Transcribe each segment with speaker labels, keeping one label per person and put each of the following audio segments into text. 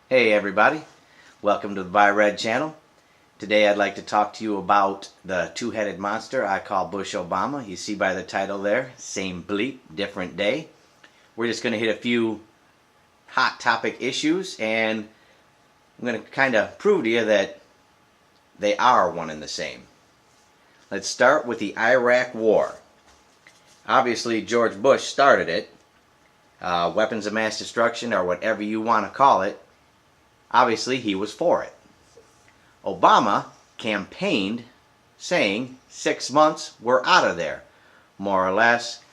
Speaker 1: Hey everybody, welcome to the Buy Red channel. Today I'd like to talk to you about the two-headed monster I call Bush Obama. You see by the title there, same bleep, different day. We're just going to hit a few hot topic issues and I'm going to kind of prove to you that they are one and the same. Let's start with the Iraq War. Obviously George Bush started it. Weapons of mass destruction or whatever you want to call it. Obviously, he was for it. Obama campaigned saying 6 months, we're out of there. More or less.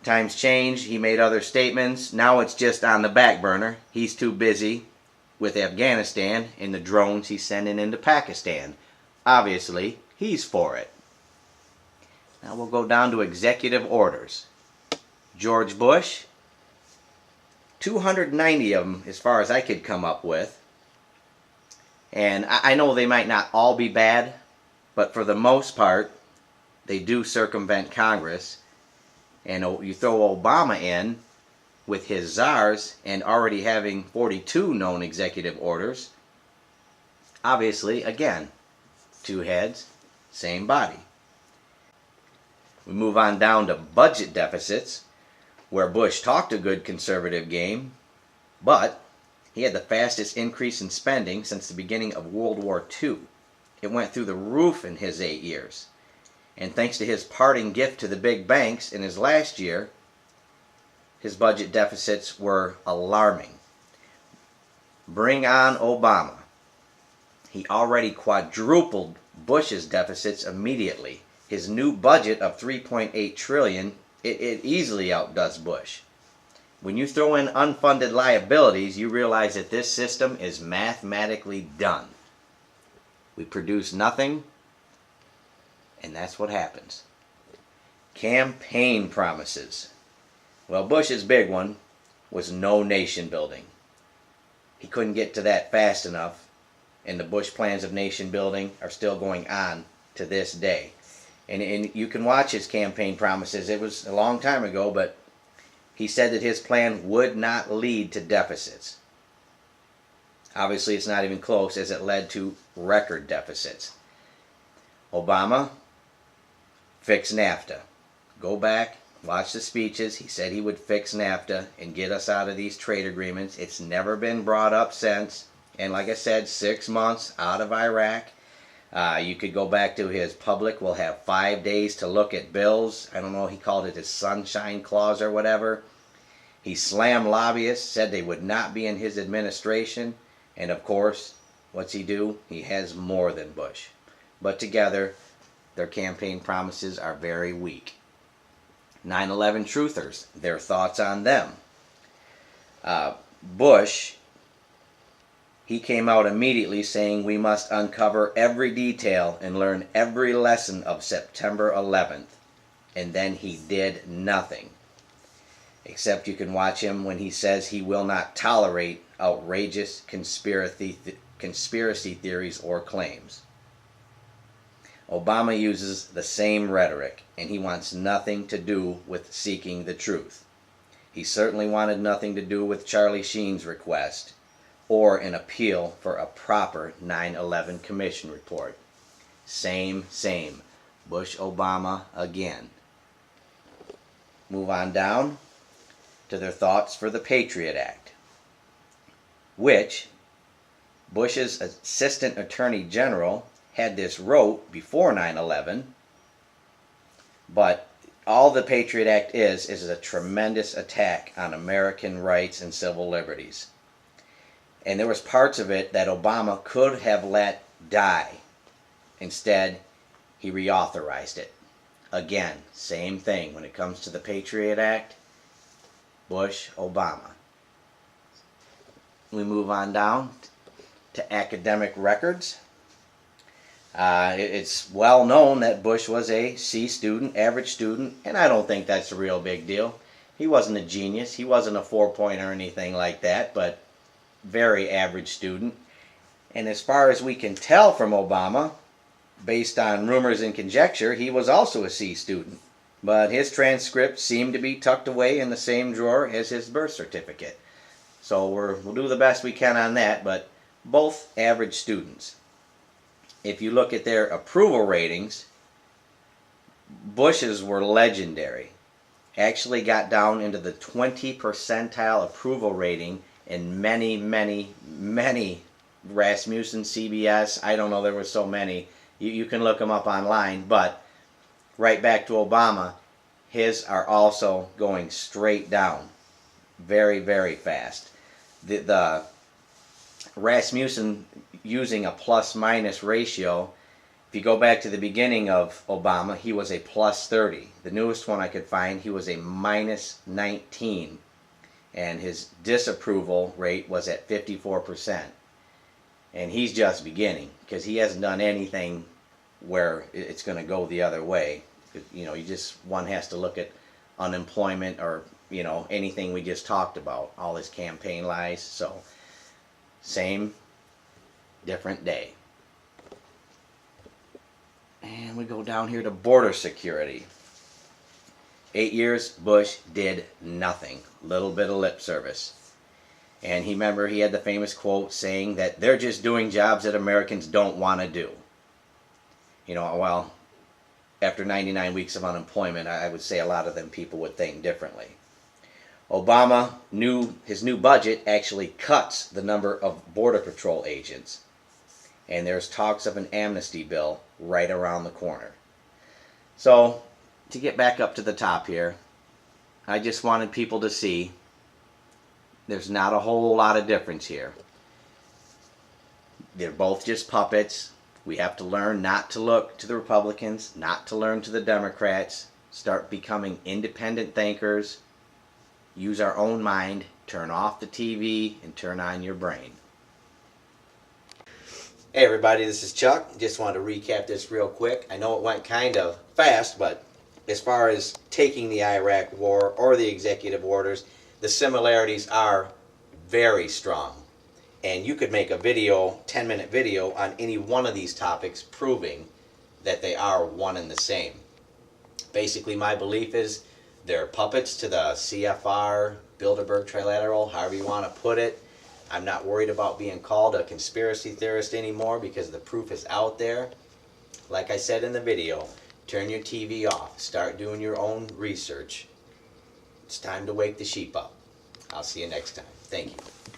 Speaker 1: Times change. He made other statements. Now it's just on the back burner. He's too busy with Afghanistan and the drones he's sending into Pakistan. Obviously, he's for it. Now we'll go down to executive orders. George Bush, 290 of them as far as I could come up with. And I know they might not all be bad, but for the most part, they do circumvent Congress. And you throw Obama in with his czars and already having 42 known executive orders. Obviously, again, two heads, same body. We move on down to budget deficits, where Bush talked a good conservative game, but he had the fastest increase in spending since the beginning of World War II. It went through the roof in his 8 years. And thanks to his parting gift to the big banks in his last year, his budget deficits were alarming. Bring on Obama. He already quadrupled Bush's deficits immediately. His new budget of $3.8 trillion, it easily outdoes Bush. When you throw in unfunded liabilities, you realize that this system is mathematically done. We produce nothing, and that's what happens. Campaign promises. Well, Bush's big one was no nation building. He couldn't get to that fast enough, and the Bush plans of nation building are still going on to this day. And you can watch his campaign promises. It was a long time ago, but he said that his plan would not lead to deficits. Obviously, it's not even close, as it led to record deficits. Obama, fix NAFTA. Go back, watch the speeches. He said he would fix NAFTA and get us out of these trade agreements. It's never been brought up since. And like I said, 6 months out of Iraq. You could go back to his public will have 5 days to look at bills. I don't know, he called it his sunshine clause or whatever. He slammed lobbyists, said they would not be in his administration. And of course, what's he do? He has more than Bush. But together, their campaign promises are very weak. 9/11 truthers, their thoughts on them. Bush, he came out immediately saying we must uncover every detail and learn every lesson of September 11th. And then he did nothing. Except you can watch him when he says he will not tolerate outrageous conspiracy theories or claims. Obama uses the same rhetoric, and he wants nothing to do with seeking the truth. He certainly wanted nothing to do with Charlie Sheen's request or an appeal for a proper 9/11 Commission report. Same. Bush Obama again. Move on down to their thoughts for the Patriot Act, which Bush's Assistant Attorney General had this wrote before 9/11, but all the Patriot Act is a tremendous attack on American rights and civil liberties. And there was parts of it that Obama could have let die. Instead, he reauthorized it. Again, same thing when it comes to the Patriot Act. Bush, Obama. We move on down to academic records. It's well known that Bush was a C student, average student, and I don't think that's a real big deal. He wasn't a genius. He wasn't a 4-point or anything like that, but very average student. And as far as we can tell from Obama, based on rumors and conjecture, he was also a C student. But his transcript seemed to be tucked away in the same drawer as his birth certificate. So we'll do the best we can on that, but both average students. If you look at their approval ratings, Bush's were legendary. Actually got down into the 20 percentile approval rating in many, many, many Rasmussen, CBS, I don't know, there were so many. You can look them up online, but right back to Obama, his are also going straight down very, very fast. The Rasmussen using a plus-minus ratio, if you go back to the beginning of Obama, he was a plus 30. The newest one I could find, he was a minus 19. And his disapproval rate was at 54%. And he's just beginning, because he hasn't done anything where it's going to go the other way. You know, one has to look at unemployment or, you know, anything we just talked about, all his campaign lies. So, same, different day. And we go down here to border security. 8 years, Bush did nothing. Little bit of lip service. And he had the famous quote saying that they're just doing jobs that Americans don't want to do. You know, well, after 99 weeks of unemployment, I would say a lot of them people would think differently. Obama, his new budget actually cuts the number of Border Patrol agents. And there's talks of an amnesty bill right around the corner. So, to get back up to the top here, I just wanted people to see there's not a whole lot of difference here. They're both just puppets. We have to learn not to look to the Republicans, not to learn to the Democrats, start becoming independent thinkers, use our own mind, turn off the TV, and turn on your brain. Hey everybody, this is Chuck. Just wanted to recap this real quick. I know it went kind of fast, but as far as taking the Iraq War or the executive orders, the similarities are very strong. And you could make a video, 10-minute video, on any one of these topics proving that they are one and the same. Basically, my belief is they're puppets to the CFR, Bilderberg Trilateral, however you want to put it. I'm not worried about being called a conspiracy theorist anymore because the proof is out there. Like I said in the video, turn your TV off. Start doing your own research. It's time to wake the sheep up. I'll see you next time. Thank you.